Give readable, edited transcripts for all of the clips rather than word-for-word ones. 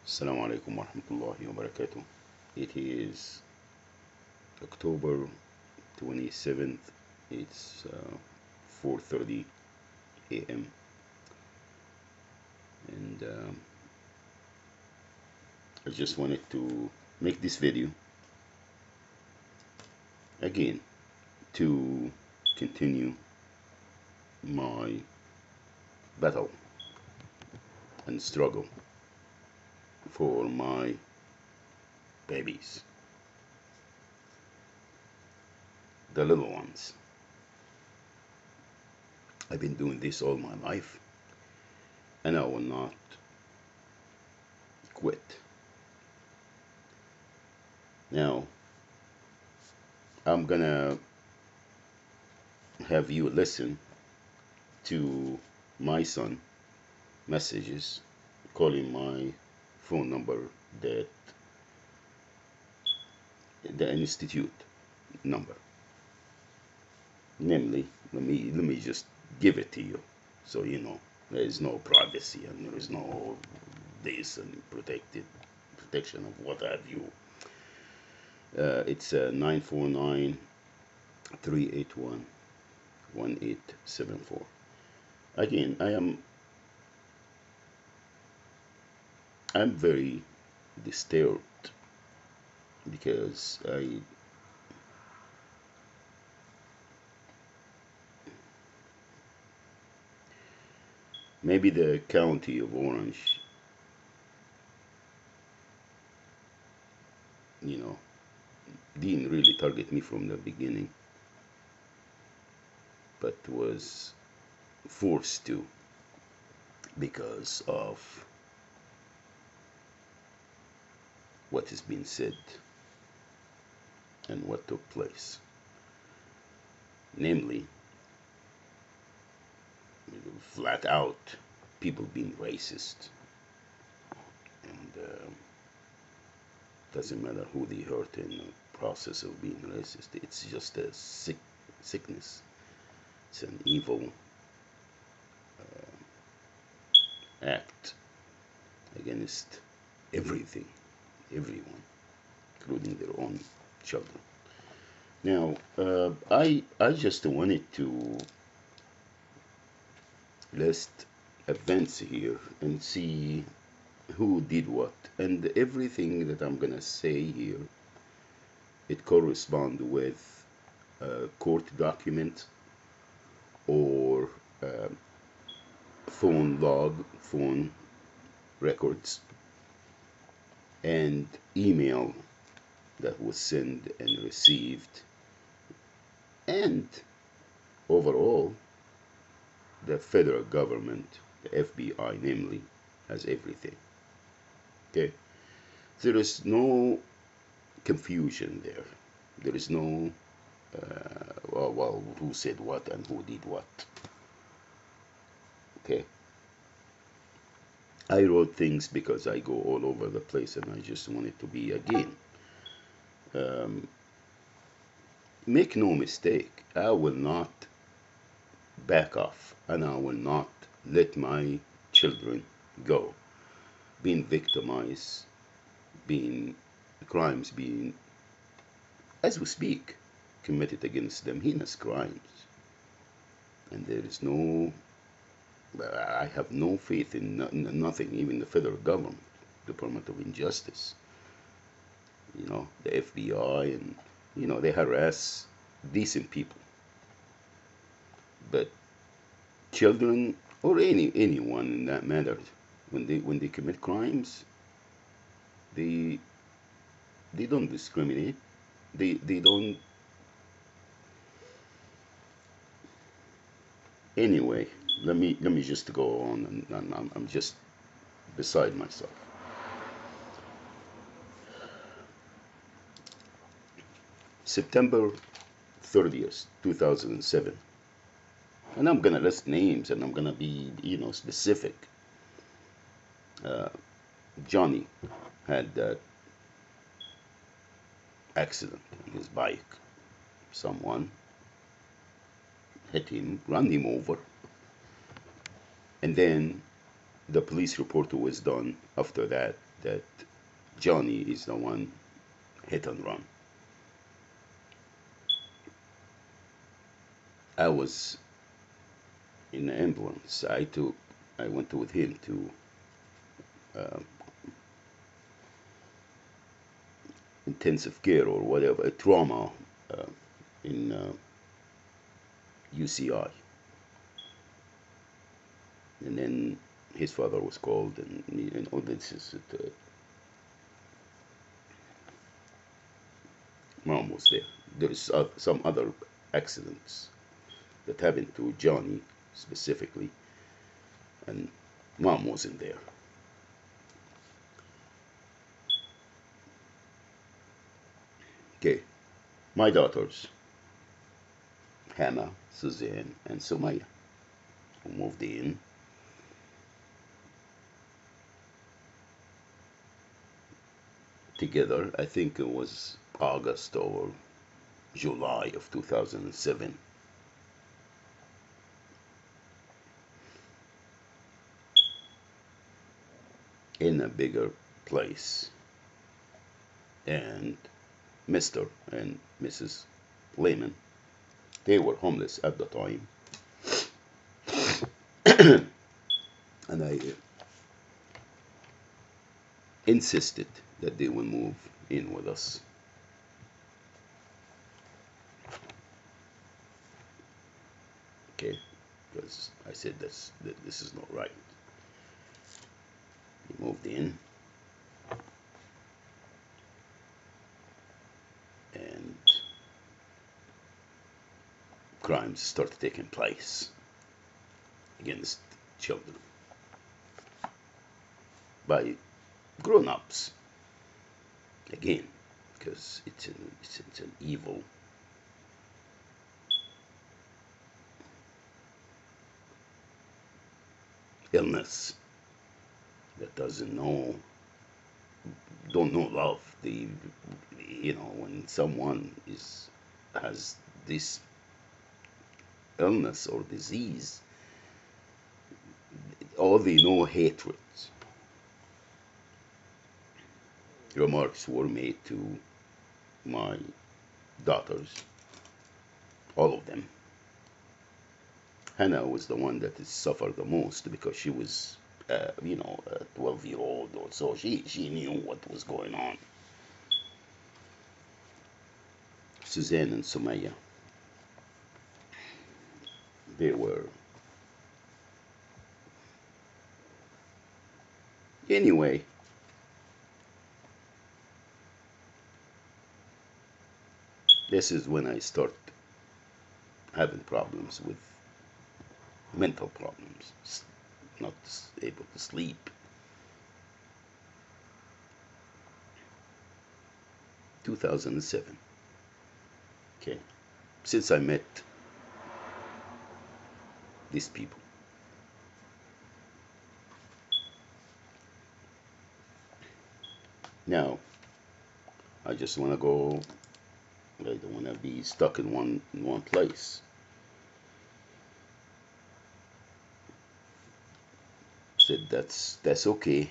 Assalamu alaikum wa rahmatullahi wa barakatuh. It is October 27th. It's 4:30 a.m. and I just wanted to make this video again to continue my battle and struggle for my babies, the little ones. I've been doing this all my life and I will not quit. Now, I'm gonna have you listen to my son messages calling my phone number, that the institute number. Namely, let me just give it to you so you know there is no privacy and there is no this and protection of what have you. It's 949 Again, I'm very disturbed because maybe the county of Orange, you know, didn't really target me from the beginning, but was forced to because of what has been said and what took place. Namely, flat out people being racist, and doesn't matter who they hurt in the process of being racist. It's just a sickness. It's an evil act against everything, everyone, including their own children. Now, I just wanted to list events here and see who did what, and everything that I'm gonna say here, it corresponds with a court document or phone log, phone records, and email that was sent and received, and overall the federal government, the FBI namely, has everything. Okay, there is no confusion there. There is no well, who said what and who did what. Okay, I wrote things because I go all over the place and I just want it to be again. Um, Make no mistake, I will not back off and I will not let my children go being victimized, being crimes being, as we speak, committed against them, heinous crimes. And there is no, I have no faith in nothing, even the federal government, Department of Injustice, the FBI, and, they harass decent people. But children, or anyone in that matter, when they commit crimes, they they don't discriminate. They don't. Anyway, let me just go on, and I'm just beside myself. September 30th, 2007, and I'm gonna list names, and I'm gonna be specific. Uh, Johnny had that accident on his bike. Someone hit him, ran him over, and then the police report was done after that that Johnny is the one hit and run. I was in the ambulance. I went with him to uh, intensive care or whatever, a trauma uh, in UCI. And then his father was called, and all this is mom was there. There's some other accidents that happened to Johnny specifically, and mom wasn't there. Okay, my daughters, Hannah, Suzanne, and Sumaya, who moved in together. I think it was August or July of 2007. In a bigger place. And Mr. and Mrs. Lehman, they were homeless at the time. And I insisted that they will move in with us. Okay, because I said this is not right. They moved in, and crimes started taking place against children by grown-ups again, because it's an evil illness that don't know love. When someone has this illness or disease, all they know hatred. Remarks were made to my daughters, all of them. Hannah was the one that has suffered the most because she was, a 12-year-old or so. She knew what was going on. Suzanne and Sumaya, they were. Anyway, this is when I start having problems with mental problems, not able to sleep. 2007. Okay, since I met these people. Now, I just want to go. I don't want to be stuck in one place. Said that's okay,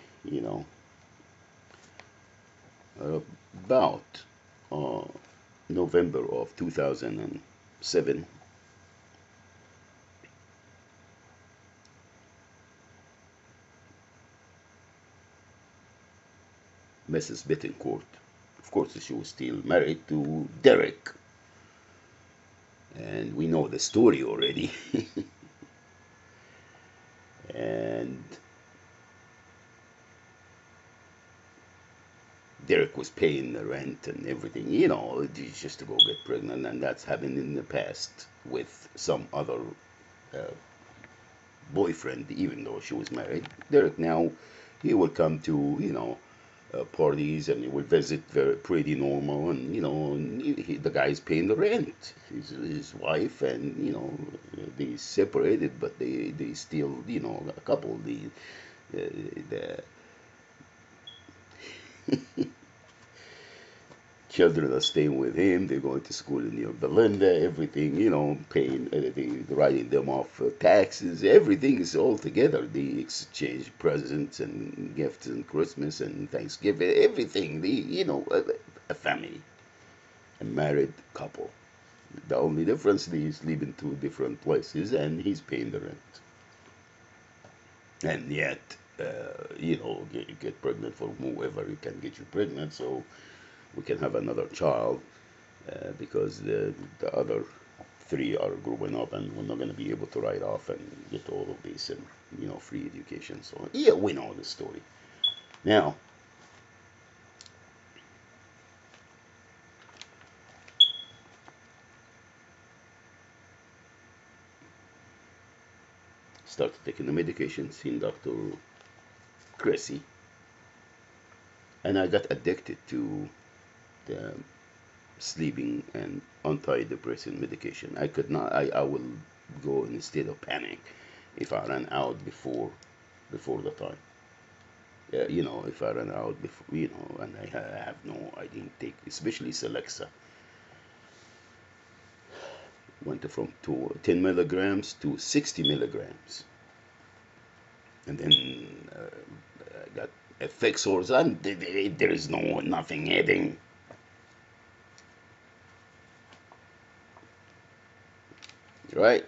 About uh, November of 2007, Mrs. Bettencourt, of course, she was still married to Derek, and we know the story already. And Derek was paying the rent and everything, just to go get pregnant, and that's happened in the past with some other uh, boyfriend, even though she was married. Derek now, he will come to, parties, and he will visit very pretty normal, and the guy's paying the rent. His wife, and they separated, but they still a couple. The Children are staying with him. They're going to school in New Belinda. Everything, paying, writing them off taxes. Everything is all together. They exchange presents and gifts and Christmas and Thanksgiving. Everything. A family, a married couple. The only difference is living two different places, and he's paying the rent. And yet, you get pregnant for whoever you can get you pregnant, so we can have another child because the other three are growing up, and we're not going to be able to write off and get all of this and free education. So yeah, we know the story. Now, started taking the medication, seen Dr. Cressy, and I got addicted to the sleeping and antidepressant medication. I could not. I will go in a state of panic if I ran out before the time. Yeah, if I ran out before, and I have no, I didn't take, especially Celexa, went from 10 milligrams to 60 milligrams, and then I got Effexors, and there is nothing adding. Right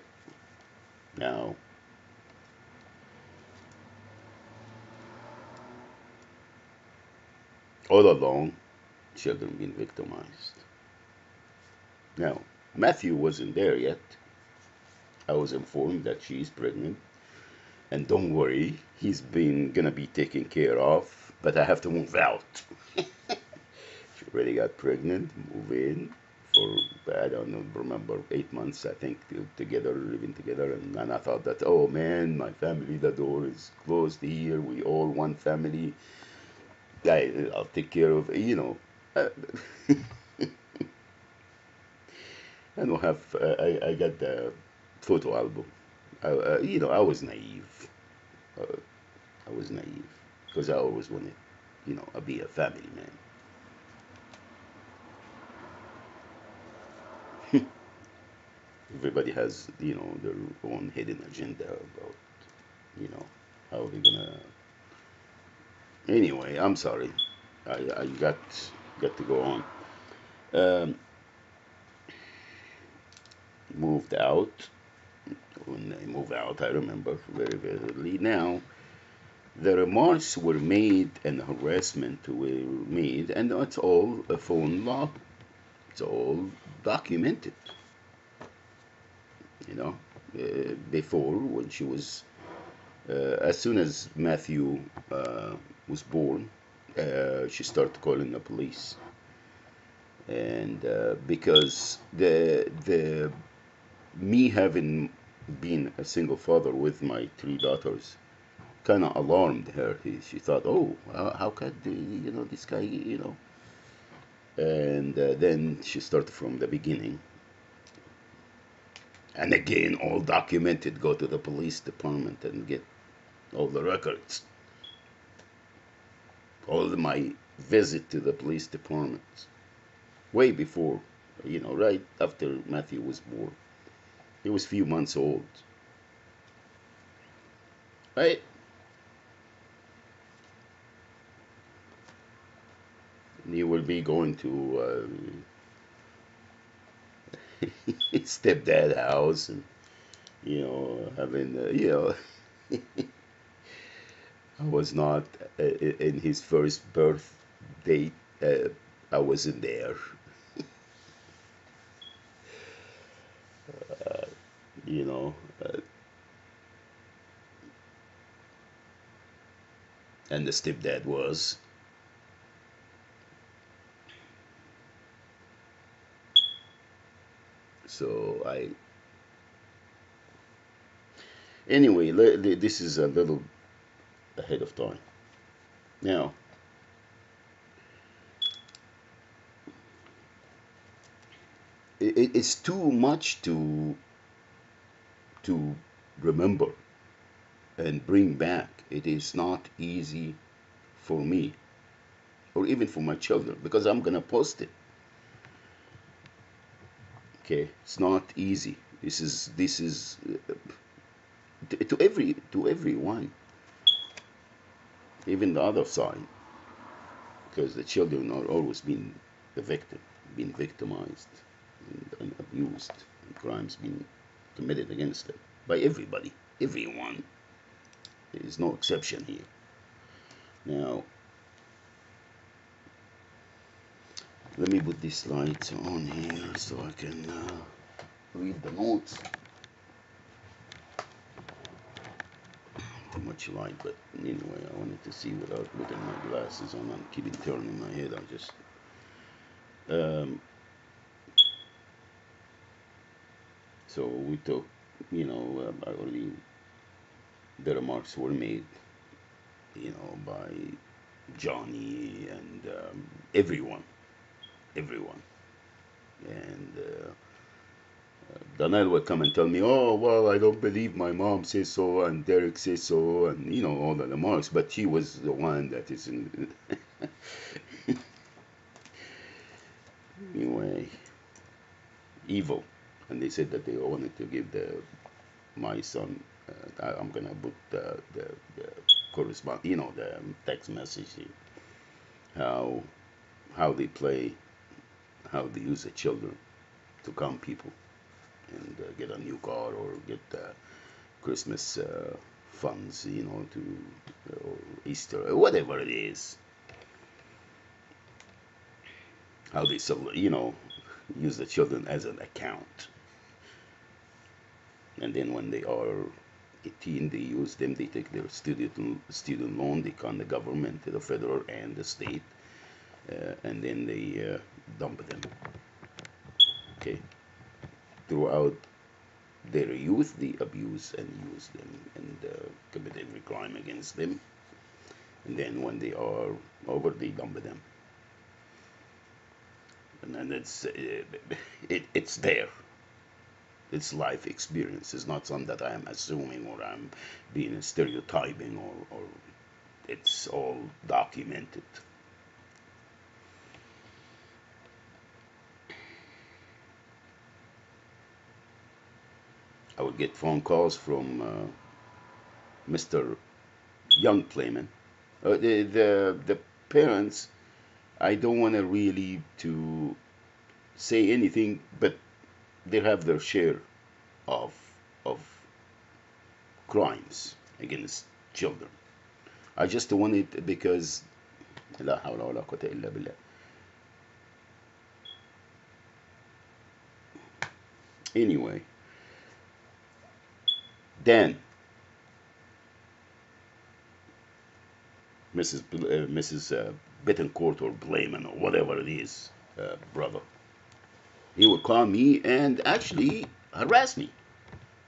now, all along, children being victimized. Now, Matthew wasn't there yet. I was informed that she's pregnant, and don't worry, he's been gonna be taken care of, but I have to move out. She already got pregnant, move in for, I don't know, remember, 8 months, I think, together, living together. And I thought that, oh man, my family, the door is closed here, we all one family. I'll take care of, uh, I don't have, I got the photo album. I was naive. Uh, I was naive because I always wanted, be a family man. Everybody has, their own hidden agenda about, you know, how they're gonna. Anyway, I'm sorry. I got to go on. Um, moved out. When I moved out, I remember very vividly. Now, the remarks were made and harassment were made, and it's all a phone log. It's all documented. You know, before when she was, as soon as Matthew was born, she started calling the police, and because the me having been a single father with my three daughters kind of alarmed her. She thought, oh, how could this guy, and then she started from the beginning. And again, all documented. Go to the police department and get all the records. All of my visit to the police department. Way before, right after Matthew was born. He was a few months old. Right? And he will be going to stepdad house and, having, I was not in his first birth date. I wasn't there. You know, uh, and the stepdad was. So anyway, this is a little ahead of time. Now, it's too much to remember and bring back. It is not easy for me or even for my children because I'm gonna post it. Okay, it's not easy. This is to everyone, even the other side, because the children are always being the victim, being victimized and abused, and crimes being committed against them by everybody, everyone. There is no exception here. Now, let me put these slides on here so I can read the notes. Too much light, but anyway, I wanted to see without putting my glasses on and keeping turning my head. I just um, so we took, I already the remarks were made, by Johnny and everyone, and Donnell would come and tell me, "Oh, well, I don't believe my mom says so, and Derek says so, and all the remarks." But she was the one that is in. Anyway, evil, and they said that they wanted to give my son. I'm gonna put the correspond, the text message, how how they play, how they use the children to calm people and get a new car or get Christmas funds, to or Easter, or whatever it is. How they use the children as an account, and then when they are 18, they use them. They take their student loan. They con the government, the federal and the state, and then they dump them. Okay, throughout their youth, they abuse and use them and commit every crime against them. And then when they are over, they dump them. And then it's there. It's life experience. It's not something that I am assuming or I'm being stereotyping or it's all documented. I would get phone calls from Mr. Young Playman. The parents, I don't want to really to say anything, but they have their share of of crimes against children. I just want it because لا حول ولا قوة إلا بالله. Anyway, then Mrs. Bettencourt or Blayman or whatever it is, brother, he would call me and actually harass me.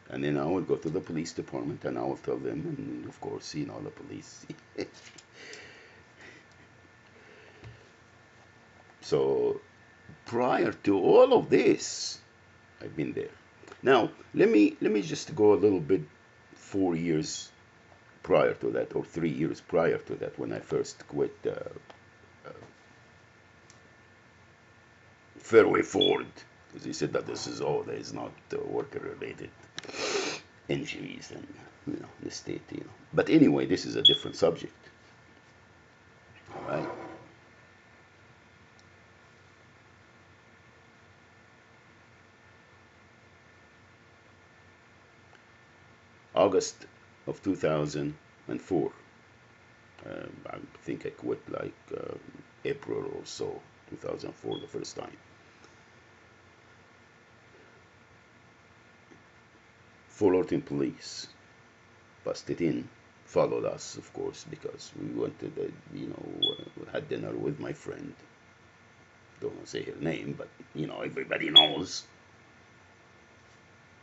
And then I would go to the police department and I would tell them, and of course, the police. So prior to all of this, I've been there. Now let me just go a little bit 4 years prior to that, or 3 years prior to that, when I first quit Fairway Ford, because he said that this is all, there is not worker related injuries and the state, But anyway, this is a different subject. All right. August of 2004. I think I quit like April or so, 2004, the first time. Fullerton police busted in, followed us, of course, because we wanted, had dinner with my friend. Don't want to say her name, but everybody knows.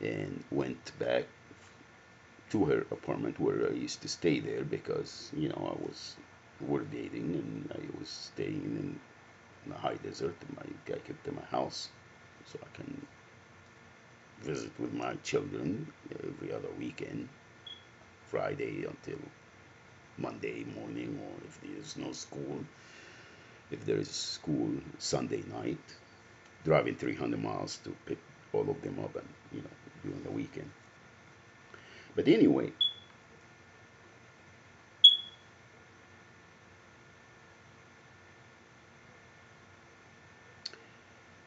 And went back to her apartment where I used to stay there because we're dating and I was staying in the high desert. I kept in my house so I can visit with my children every other weekend, Friday until Monday morning, or if there's no school. If there is school, Sunday night, driving 300 miles to pick all of them up and during the weekend. But anyway,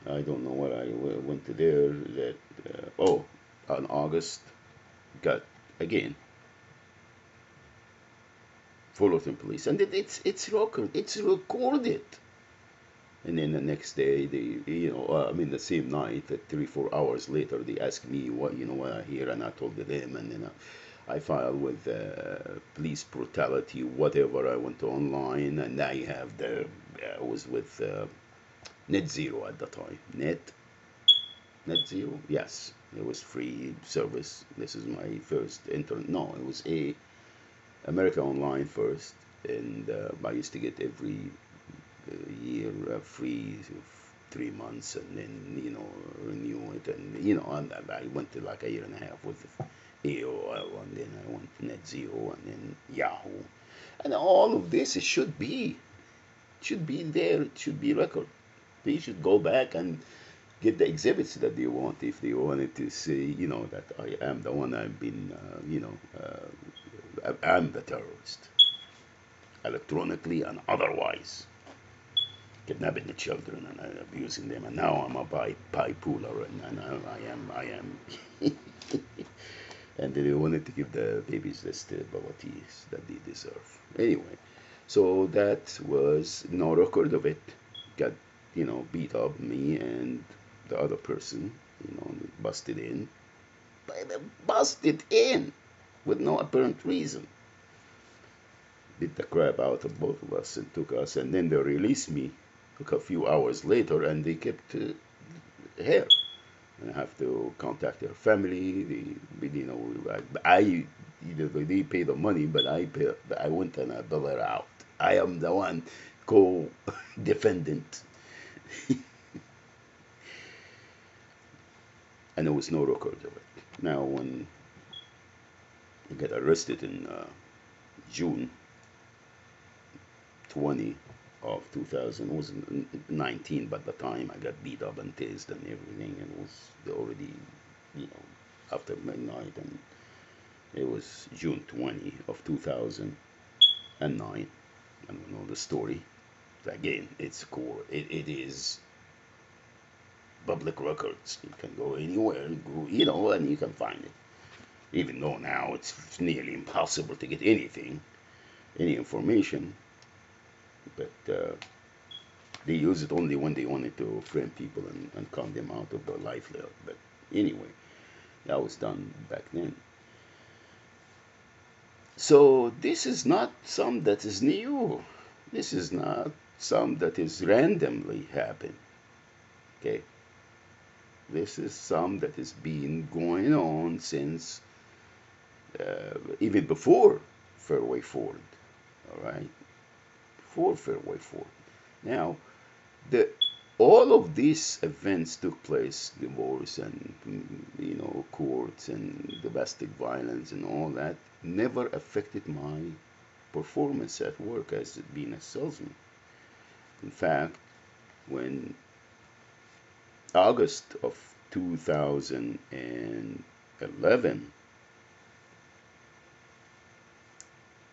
I don't know what I went to there. That on August got again Fullerton police, and it's recorded. And then the next day, I mean, the same night, 3 4 hours later, they asked me what I hear, and I told them, and then I filed with police brutality, whatever. I went online, and I have I was with Net Zero at the time. Net Zero, yes, it was free service. This is my first internet. No, it was America Online first, and I used to get every year free 3 months, and then renew it, and and I went to like a year and a half with AOL, and then I went to Net Zero, and then Yahoo, and all of this it should be there. It should be record. They should go back and get the exhibits that they want if they wanted to say, that I am the one. I've been, I'm the terrorist, electronically and otherwise, kidnapping the children and abusing them, and now I'm a bipolar, and I am, and they wanted to give the babies the stabilities that they deserve. Anyway, so that was no record of it. Got beat up, me and the other person, busted in, busted in with no apparent reason. Beat the crap out of both of us and took us, and then they released me. Took a few hours later, and they kept her. And I have to contact her family. They pay the money, but I went and I bill her out. I am the one co-defendant. And there was no record of it. Now, when I got arrested in June 20 of 2000, it was 19 by the time I got beat up and tased and everything, and it was already, after midnight, and it was June 20 of 2009. I don't know the story. Again, it's core. It is public records. You can go anywhere, and you can find it. Even though now it's nearly impossible to get anything, any information, but they use it only when they wanted to frame people and con them out of their life. But anyway, that was done back then. So this is not some that is new. This is not some that is randomly happened. Okay. This is some that has been going on since even before Fairway Ford. All right, before Fairway Ford. Now, the all of these events took place, divorce and courts and domestic violence and all that, never affected my performance at work as being a salesman. In fact, when August of 2011,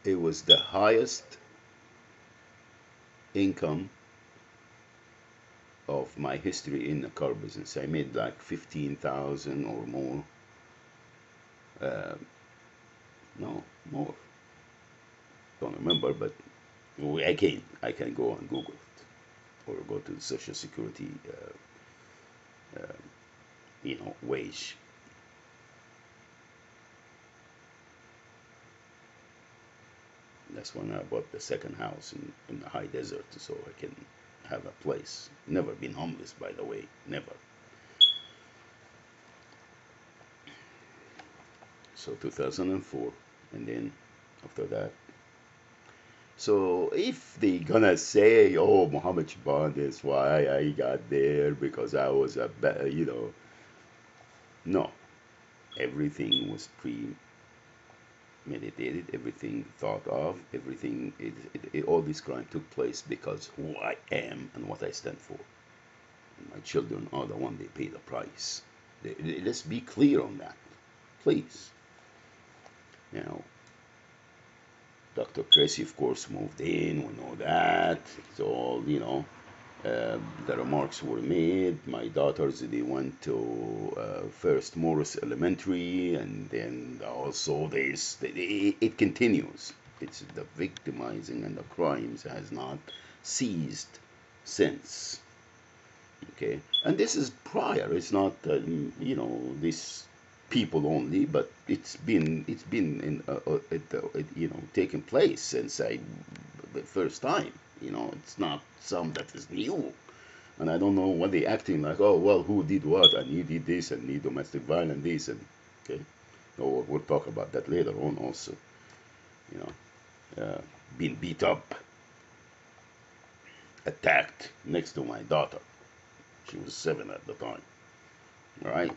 it was the highest income of my history in the car business. I made like 15,000 or more. No, more. Don't remember, but I can go and Google it, or go to the Social Security, wage. That's when I bought the second house in the high desert, so I can have a place. Never been homeless, by the way, never. So 2004, and then after that. So if they gonna say, "Oh, Muhammad Shaban, that's why I got there because I was no, everything was premeditated, everything thought of, everything. All this crime took place because who I am and what I stand for. And my children are the one they pay the price. Let's be clear on that, please. Now, Dr. Tracy, of course, moved in. We know that. So, the remarks were made. My daughters, they went to first Morris Elementary, and then also this. It continues. It's the victimizing and the crimes has not ceased since. Okay, and this is prior. It's not this people only, but it's been in taking place since the first time. It's not some that is new, and I don't know what they acting like. Oh well, who did what, and you did this, and you domestic violence this, and okay. Oh, we'll talk about that later on also. You being beat up, attacked next to my daughter. She was 7 at the time. All right,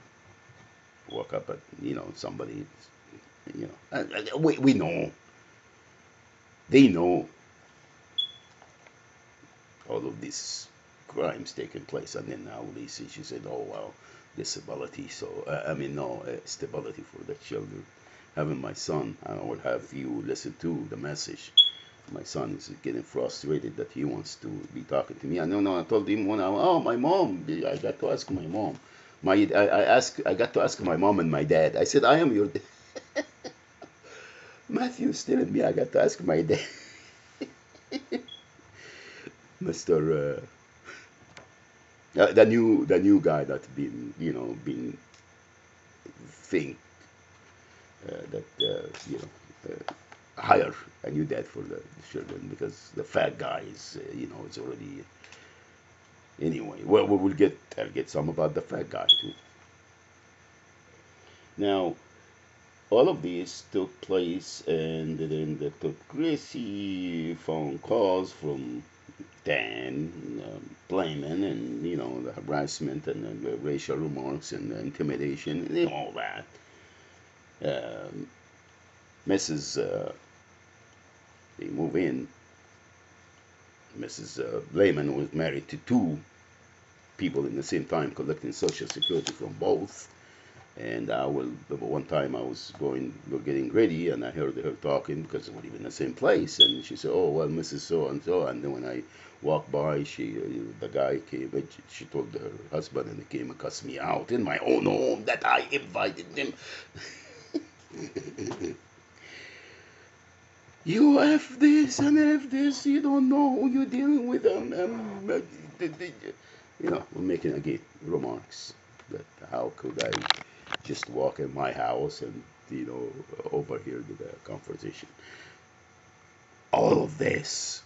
walk up at somebody. We know, they know all of these crimes taking place, and then now Lisa, she said, "Oh well, disability." So I mean, no stability for the children. Having my son, I will have you listen to the message. My son is getting frustrated that he wants to be talking to me. I know, no, I told him when oh, my mom. I got to ask my mom. I got to ask my mom and my dad. I said, I am your. Matthew's telling me I got to ask my dad, Mister. The new guy that been think that hire a new dad for the children because the fat guy is already anyway. Well, I'll get some about the fat guy too. Now, all of this took place, and then the crazy phone calls from Dan, blaming, and the harassment and the racial remarks and the intimidation and all that. Um, Mrs. They move in. Mrs. Blayman was married to two people in the same time, collecting Social Security from both. And one time I was getting ready, and I heard her talking because we live in the same place. And she said, "Oh well, Mrs. So and so." And then when I walked by, the guy came, and she told her husband, and he came and cussed me out in my own home that I invited him. You have this and have this. You don't know who you're dealing with. We're making again remarks that how could I just walk in my house and overhear the conversation. All of this,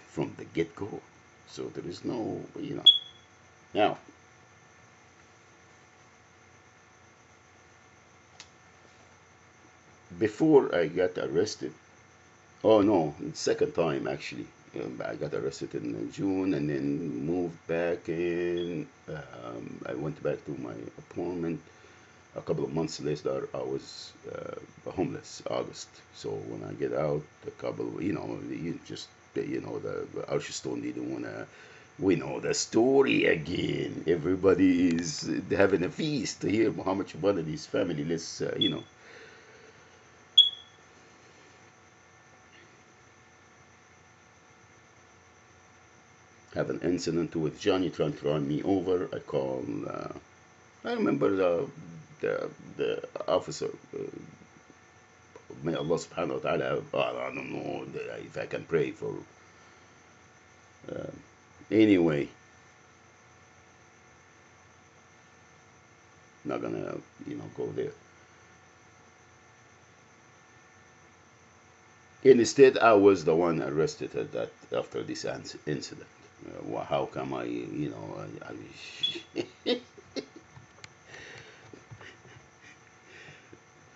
from the get-go. So there is no, Now, before I got arrested, oh no, second time actually. I got arrested in June and then moved back in. I went back to my apartment. A couple of months later, I was homeless, August. So when I get out, you just, the Archstone didn't want to. We know the story again. Everybody is having a feast to hear how much money this family let's, have an incident with Johnny trying to run me over. I remember the officer. May Allah subhanahu wa ta'ala, I don't know if I can pray for. Uh, anyway, not gonna, go there. Instead, I was the one arrested at that after this incident. How come I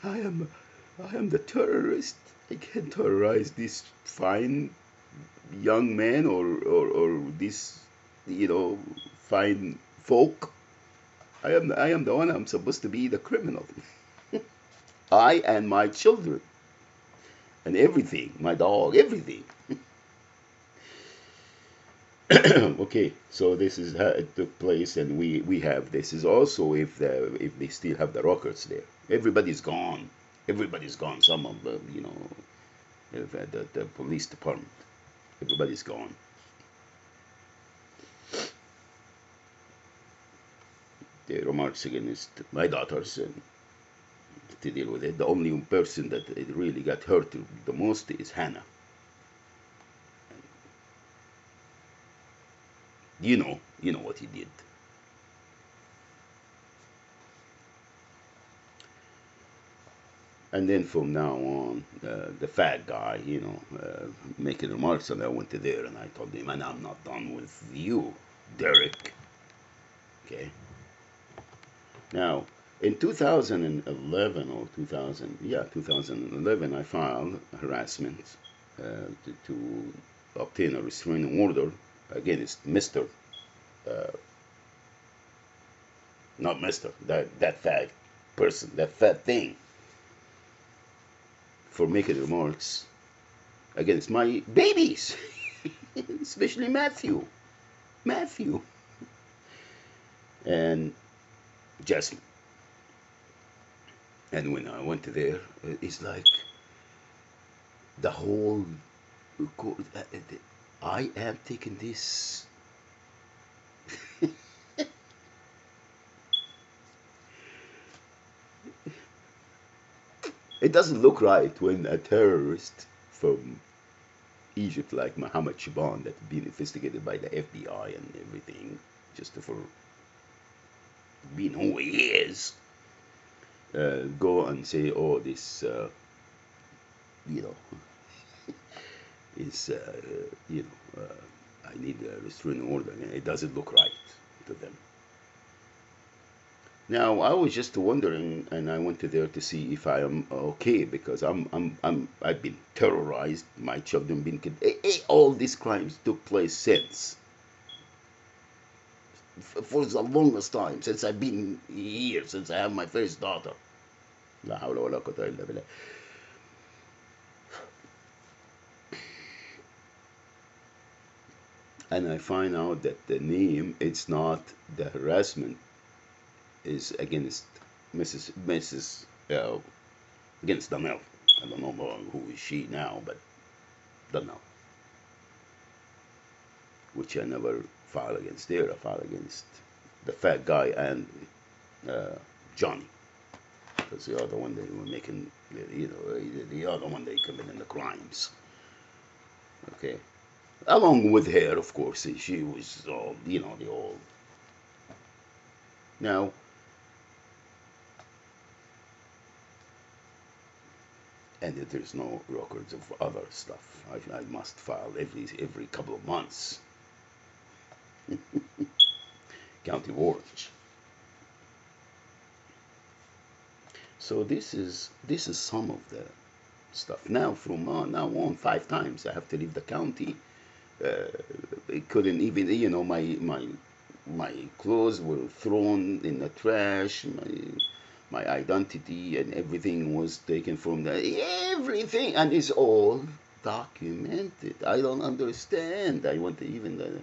am, I am the terrorist. I can terrorize this fine young man or this, fine folk. I am the one. I'm supposed to be the criminal. I and my children and everything, my dog, everything. Okay, so this is how it took place, and we have this is also if they still have the rockets there. Everybody's gone. Everybody's gone. Some of the the police department. Everybody's gone. The remarks against my daughters and to deal with it. The only person that it really got hurt the most is Hannah. You know what he did. And then from now on, the fat guy, making remarks, and I went to there and I told him, and I'm not done with you, Derek. Okay. Now, in 2011 or 2011, I filed harassment to obtain a restraining order against Mr. Uh, not Mr. That fat person, that fat thing, for making remarks against my babies, especially Matthew, and Jasmine. And when I went there, it's like the whole I am taking this. It doesn't look right when a terrorist from Egypt like Mohammed Shaban that's being investigated by the FBI and everything, just for being who he is, go and say, "Oh, this, you know, is, I need a restraining order." And it doesn't look right to them. Now, I was just wondering, and I went to there to see if I am okay because I've been terrorized. My children been killed. All these crimes took place since for the longest time since I've been here, since I have my first daughter. لا حول ولا قوة إلا بالله. And I find out that the name, it's not the harassment is against Mrs. Against Donnell. I don't know who is she now, but Donnell, which I never filed against there. I filed against the fat guy and uh, Johnny, because the other one they were making, the other one they committing the crimes. Okay, along with her, of course, she was all, the old. Now, and there's no records of other stuff. I must file every couple of months. County warrants. So this is some of the stuff. Now from now on, 5 times I have to leave the county. It couldn't even, my clothes were thrown in the trash. My identity and everything was taken from the everything, and it's all documented. I don't understand. I went to even the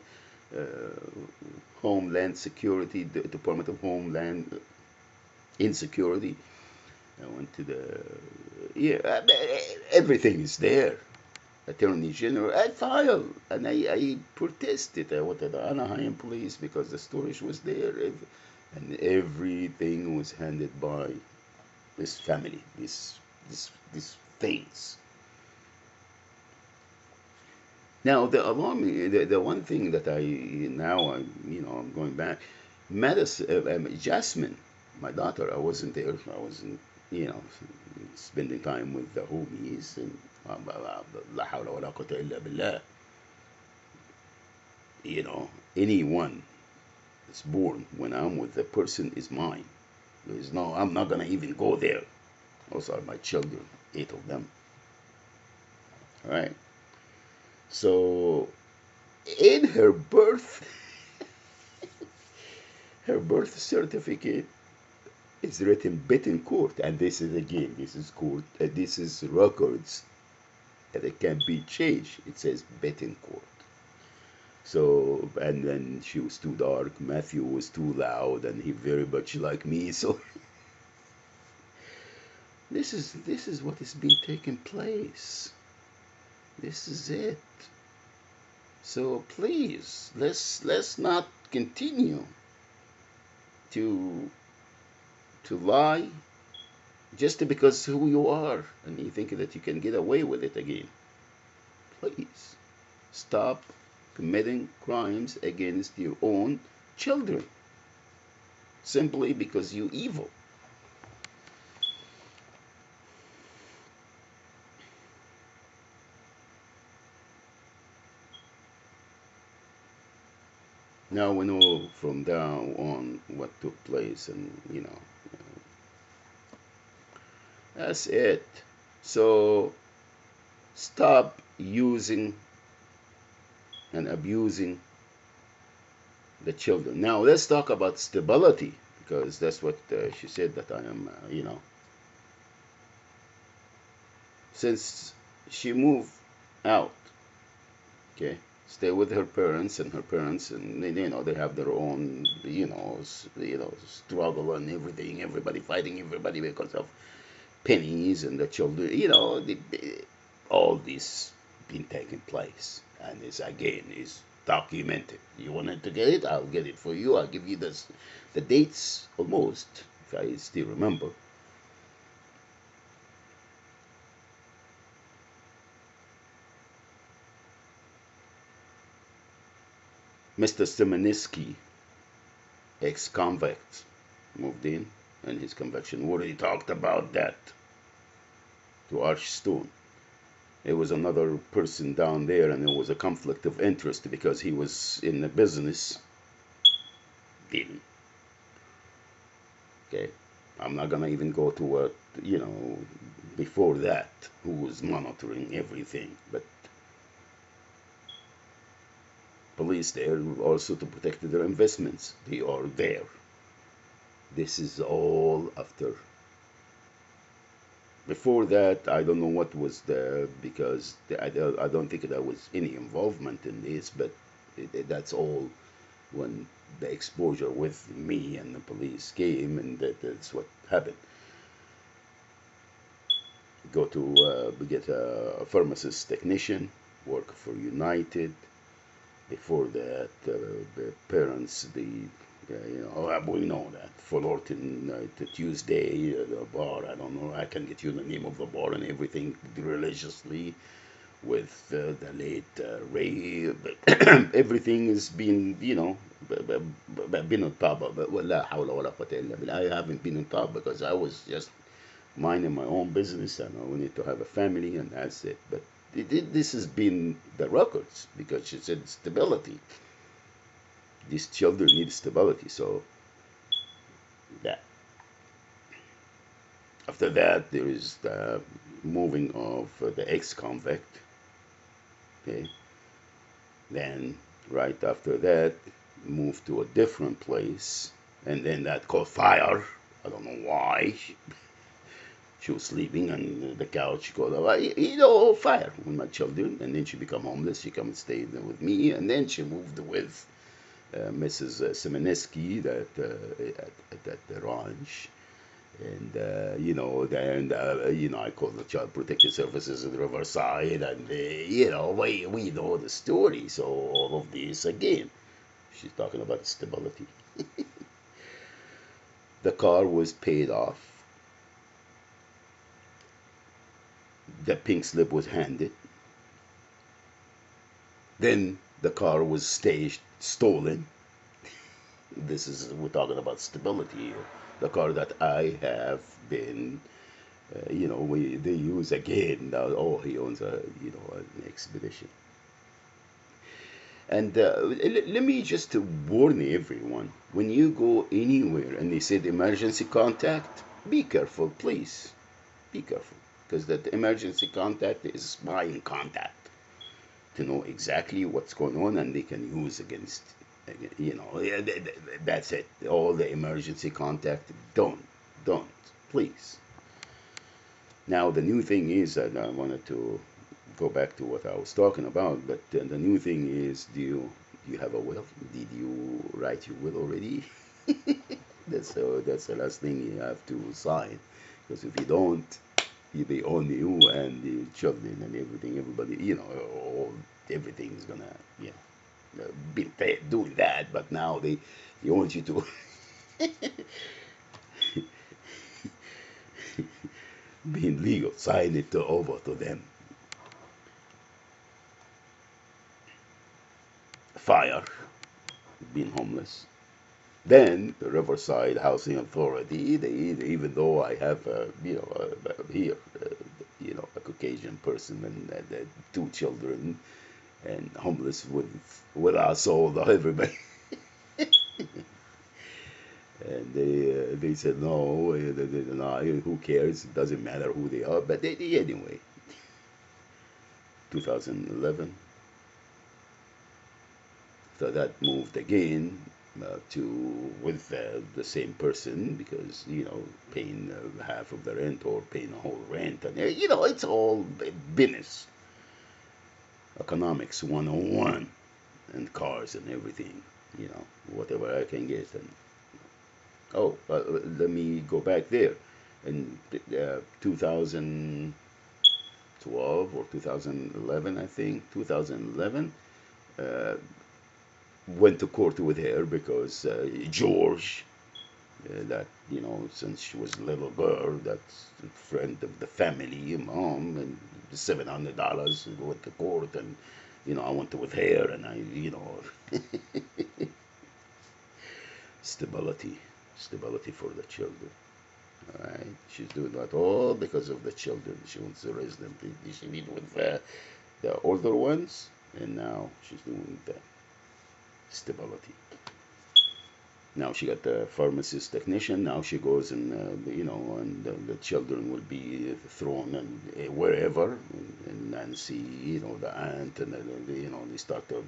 Homeland Security, the Department of Homeland Insecurity. I went to the everything is there. Attorney General. I filed and I protested. I went to the Anaheim police because the storage was there, and everything was handed by this family. These things. Now the alarming, the one thing that I'm going back. Madison, Jasmine, my daughter. I wasn't there. I wasn't, you know, spending time with the homies and لا حول ولا قوة إلا بالله. Anyone that's born when I'm with the person is mine. There's no, I'm not gonna even go there. Those are my children, 8 of them. All right. So in her birth certificate is written Bettencourt, and this is court, this is records, and it can be changed. It says Bettencourt. So, and then she was too dark. Matthew was too loud, and he very much like me. So this is what has been taking place. This is it. So please, let's not continue to lie just because who you are, and you think that you can get away with it again. Please stop committing crimes against your own children simply because you evil. Now we know from now on what took place, and that's it. So stop using and abusing the children. Now let's talk about stability, because that's what she said that I am, since she moved out, okay, stay with her parents, and her parents, and they have their own, struggle and everything. Everybody fighting everybody because of pennies, and the children, all this been taking place, and it's again is documented. You wanted to get it, I'll get it for you. I'll give you the dates almost, if I still remember. Mr. Simonisky, ex-convict, moved in, and his conviction already talked about that to Archstone. It was another person down there, and there was a conflict of interest because he was in the business dealing. Okay, I'm not gonna even go to what before that, who was monitoring everything, but police there also to protect their investments. They are there. This is all after. Before that, I don't know what was there, because I don't think there was any involvement in this, but that's all when the exposure with me and the police came, and that's what happened. Go to get a pharmacist technician, work for United. Before that, the parents, we know that Fullerton, the Tuesday, the bar. I don't know. I can get you the name of the bar and everything religiously with the late Ray. But everything has been, been on top of it. I haven't been on top because I was just minding my own business, and I wanted to have a family, and that's it. But this has been the records, because she said stability. These children need stability. So that after that, there is the moving of the ex-convict. Okay, then right after that, moved to a different place, and then that caught fire. I don't know why. She was sleeping on the couch, called fire with my children, and then she become homeless. She come and stay with me, and then she moved with Mrs. Simonisky at the ranch, and I called the Child Protective Services at Riverside, and we know the story. So all of this again, she's talking about stability. The car was paid off. The pink slip was handed. Then the car was staged, stolen. We're talking about stability here. The car that I have been, they use again now. Oh, he owns an expedition. And let me just warn everyone: when you go anywhere and they said emergency contact, be careful, please. Be careful, because that emergency contact is spying contact to know exactly what's going on, and they can use against, that's it. All the emergency contact, don't, please. Now the new thing is that I wanted to go back to what I was talking about, but the new thing is Do you have a will? Did you write your will already? That's the last thing you have to sign. Because if you don't, you be on you and the children and everything, everybody, all, everything's gonna, be doing that. But now they want you to be legal, sign it over to them. Fire, being homeless. Then the Riverside Housing Authority, even though I have, here, a Caucasian person and two children, and homeless with us all, everybody, and they said no, they deny. Who cares? It doesn't matter who they are. But anyway, 2011. So that moved again to with the same person because paying half of the rent or paying a whole rent, and it's all business, economics 101, and cars and everything, whatever I can get. And oh, let me go back there. In 2012 or 2011, I think 2011. Uh, Went to court with her because George, that since she was a little girl, that's a friend of the family, mom, and $700 went to court, and I went with her, and stability, stability for the children. All right, she's doing that all because of the children. She wants to raise them. She did with the older ones, and now she's doing that stability. Now she got the pharmacist technician. Now she goes and and the children will be thrown and wherever. And Nancy, the aunt, and they start to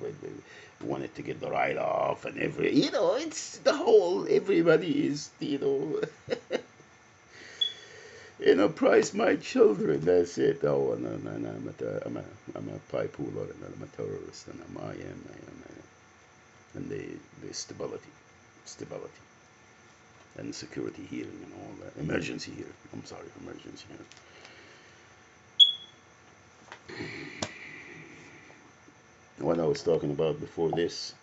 wanted to get the write off and it's the whole. Everybody is price my children. That's it. Oh, no, no, no. I'm a pipe puller and I'm a terrorist and I am. And the stability, and security hearing and all that. Emergency hearing. I'm sorry, emergency hearing. What I was talking about before this,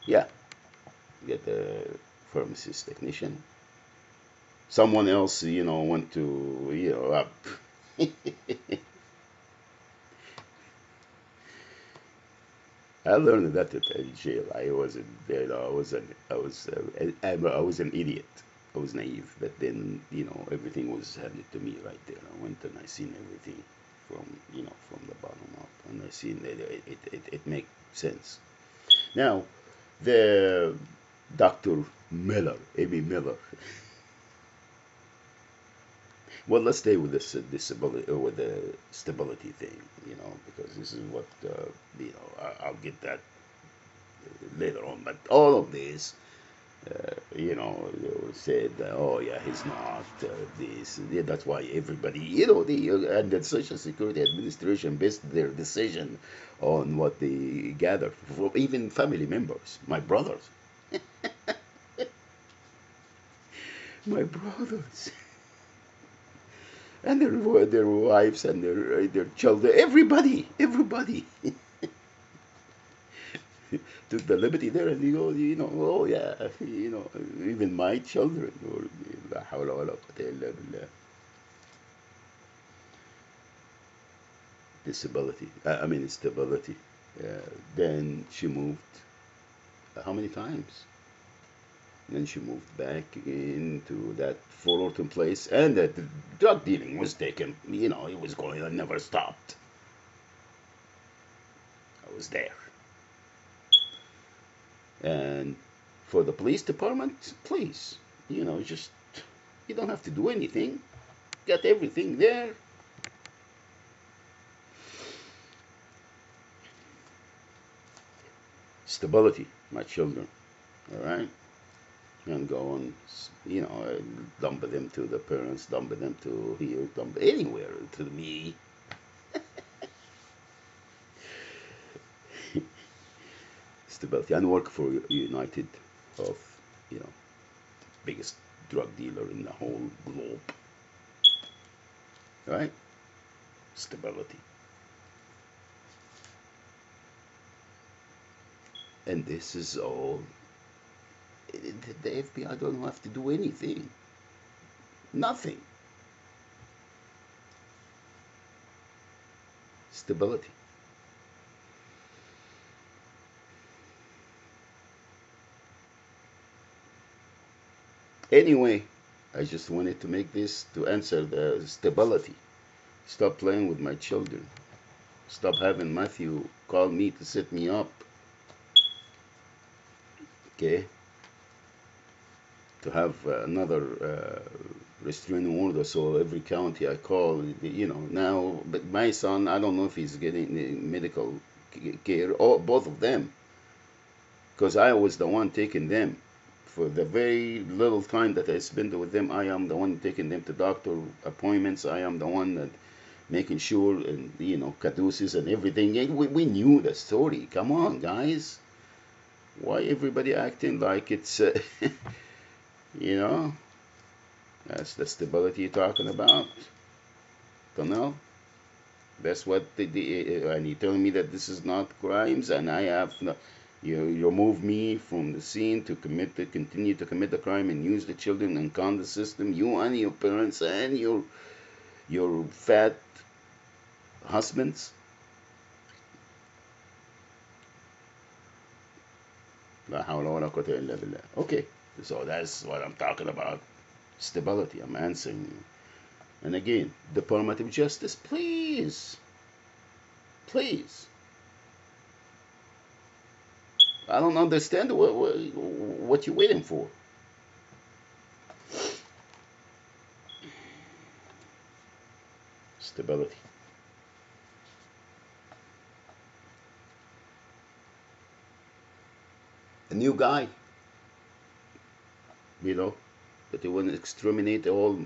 yeah, get the pharmacist technician. Someone else, went to, up. I learned that at jail. I wasn't, I was an idiot. I was naive, but then, everything was handed to me right there. I went and I seen everything from, from the bottom up, and I seen that it makes sense. Now, the Dr. Miller, Amy Miller. Well, let's stay with this disability or with the stability thing, because this is what I'll get that later on. But all of this, said, oh yeah, he's not this. Yeah, that's why everybody, and the Social Security Administration based their decision on what they gather from even family members, my brothers, my brothers. And their wives and their children, everybody took the liberty there, and oh yeah, even my children, or la hawla wa la quwwata illa billah. Disability, I mean stability. Then she moved. How many times? Then she moved back into that Fullerton place, and that the drug dealing was taken. It was going on, never stopped. I was there. And for the police department, please, just, you don't have to do anything. Got everything there. Stability, my children. All right. And go and, dump them to the parents, dump them to here, dump anywhere to me. stability, and work for United of, you know, biggest drug dealer in the whole globe, right? Stability. And this is all, the FBI don't have to do anything. Nothing. Stability. Anyway, I just wanted to make this to answer the stability. Stop playing with my children. Stop having Matthew call me to set me up. Okay? To have another restraining order, so every county I call, you know, now, but my son, I don't know if he's getting medical care, or both of them, because I was the one taking them. For the very little time that I spent with them, I am the one taking them to doctor appointments. I am the one that making sure, and you know, caduceus and everything. We knew the story. Come on, guys. Why everybody acting like it's, you know, that's the stability you're talking about? Don't know. That's what and you're telling me that this is not crimes, and I have no, you remove me from the scene to continue to commit the crime and use the children and con the system. You and your parents and your fat husbands. Okay, so that's what I'm talking about. Stability. I'm answering you. And again, Department of Justice, please, please. I don't understand what you're waiting for. Stability. A new guy, you know, that they want to exterminate all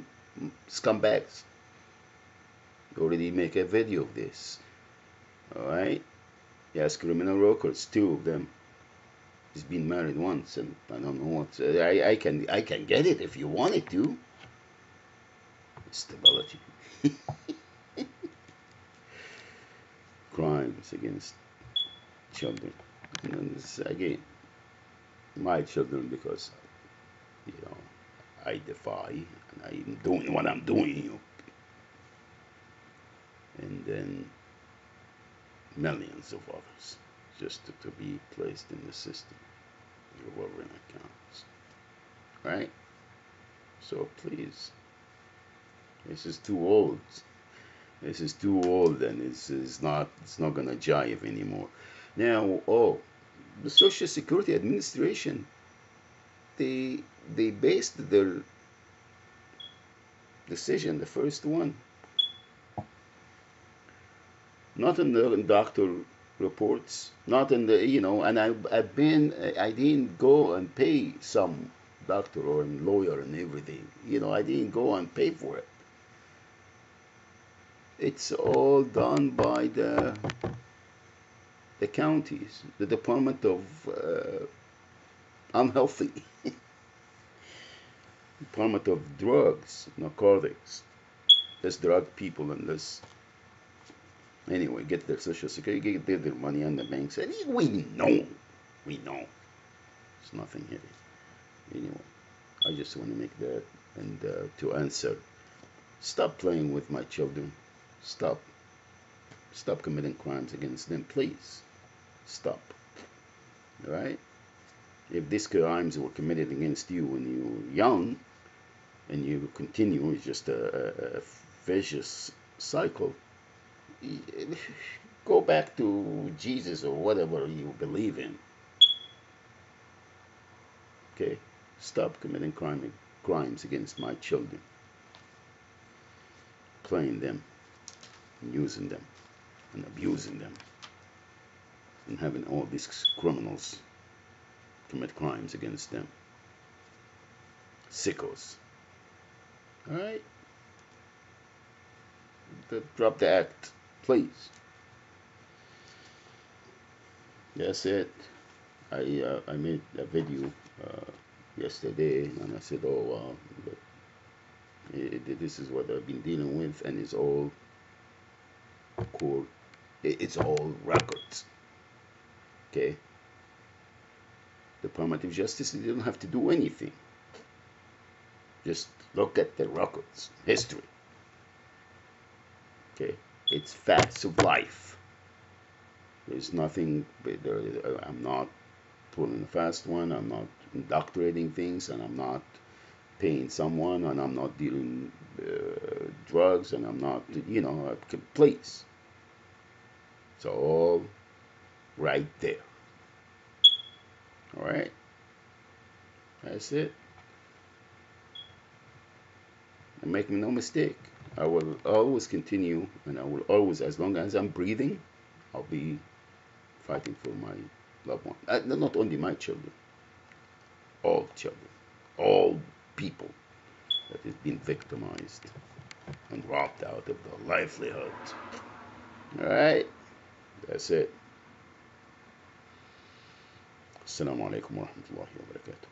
scumbags. You already make a video of this. Alright? He has criminal records, two of them. He's been married once, and I don't know what. I can get it if you wanted to. Stability. Crimes against children. And this, again, my children, because, you know, I defy, and I'm doing what I'm doing, and then millions of others just to be placed in the system, whoever in accounts, right? So please, this is too old. This is too old, and it's not gonna jive anymore. Now, oh, the Social Security Administration, they they based their decision, the first one, not in the doctor reports, not in the, you know, and I didn't go and pay some doctor or lawyer and everything, you know, I didn't go and pay for it. It's all done by the counties, the Department of Unhealthy, Department of Drugs, narcotics. Let's drug people and let's, anyway, get their social security, get their money on the banks. And we know, it's nothing hidden. Anyway, I just want to make that, and to answer, stop playing with my children. Stop. Stop committing crimes against them, please. Stop. All right? If these crimes were committed against you when you were young, and you continue, it's just a vicious cycle. Go back to Jesus or whatever you believe in. Okay? Stop committing crimes against my children. Playing them, and using them, and abusing them, and having all these criminals commit crimes against them. Sickos. Alright? Drop the act, please. That's it. I made a video yesterday, and I said, oh wow, this is what I've been dealing with, and it's all cool. It's all records. Okay, the Department of Justice, they don't have to do anything. Just look at the records, history. Okay, it's facts of life. There's nothing. I'm not pulling a fast one. I'm not indoctrinating things, and I'm not paying someone, and I'm not dealing drugs, and I'm not, please. It's all right there. All right, that's it. And make no mistake, I will always continue, and I will always, as long as I'm breathing, I'll be fighting for my loved one. Not only my children, all people that have been victimized and robbed out of their livelihood. All right, that's it. Assalamu alaikum wa rahmatullahi wa barakatuh.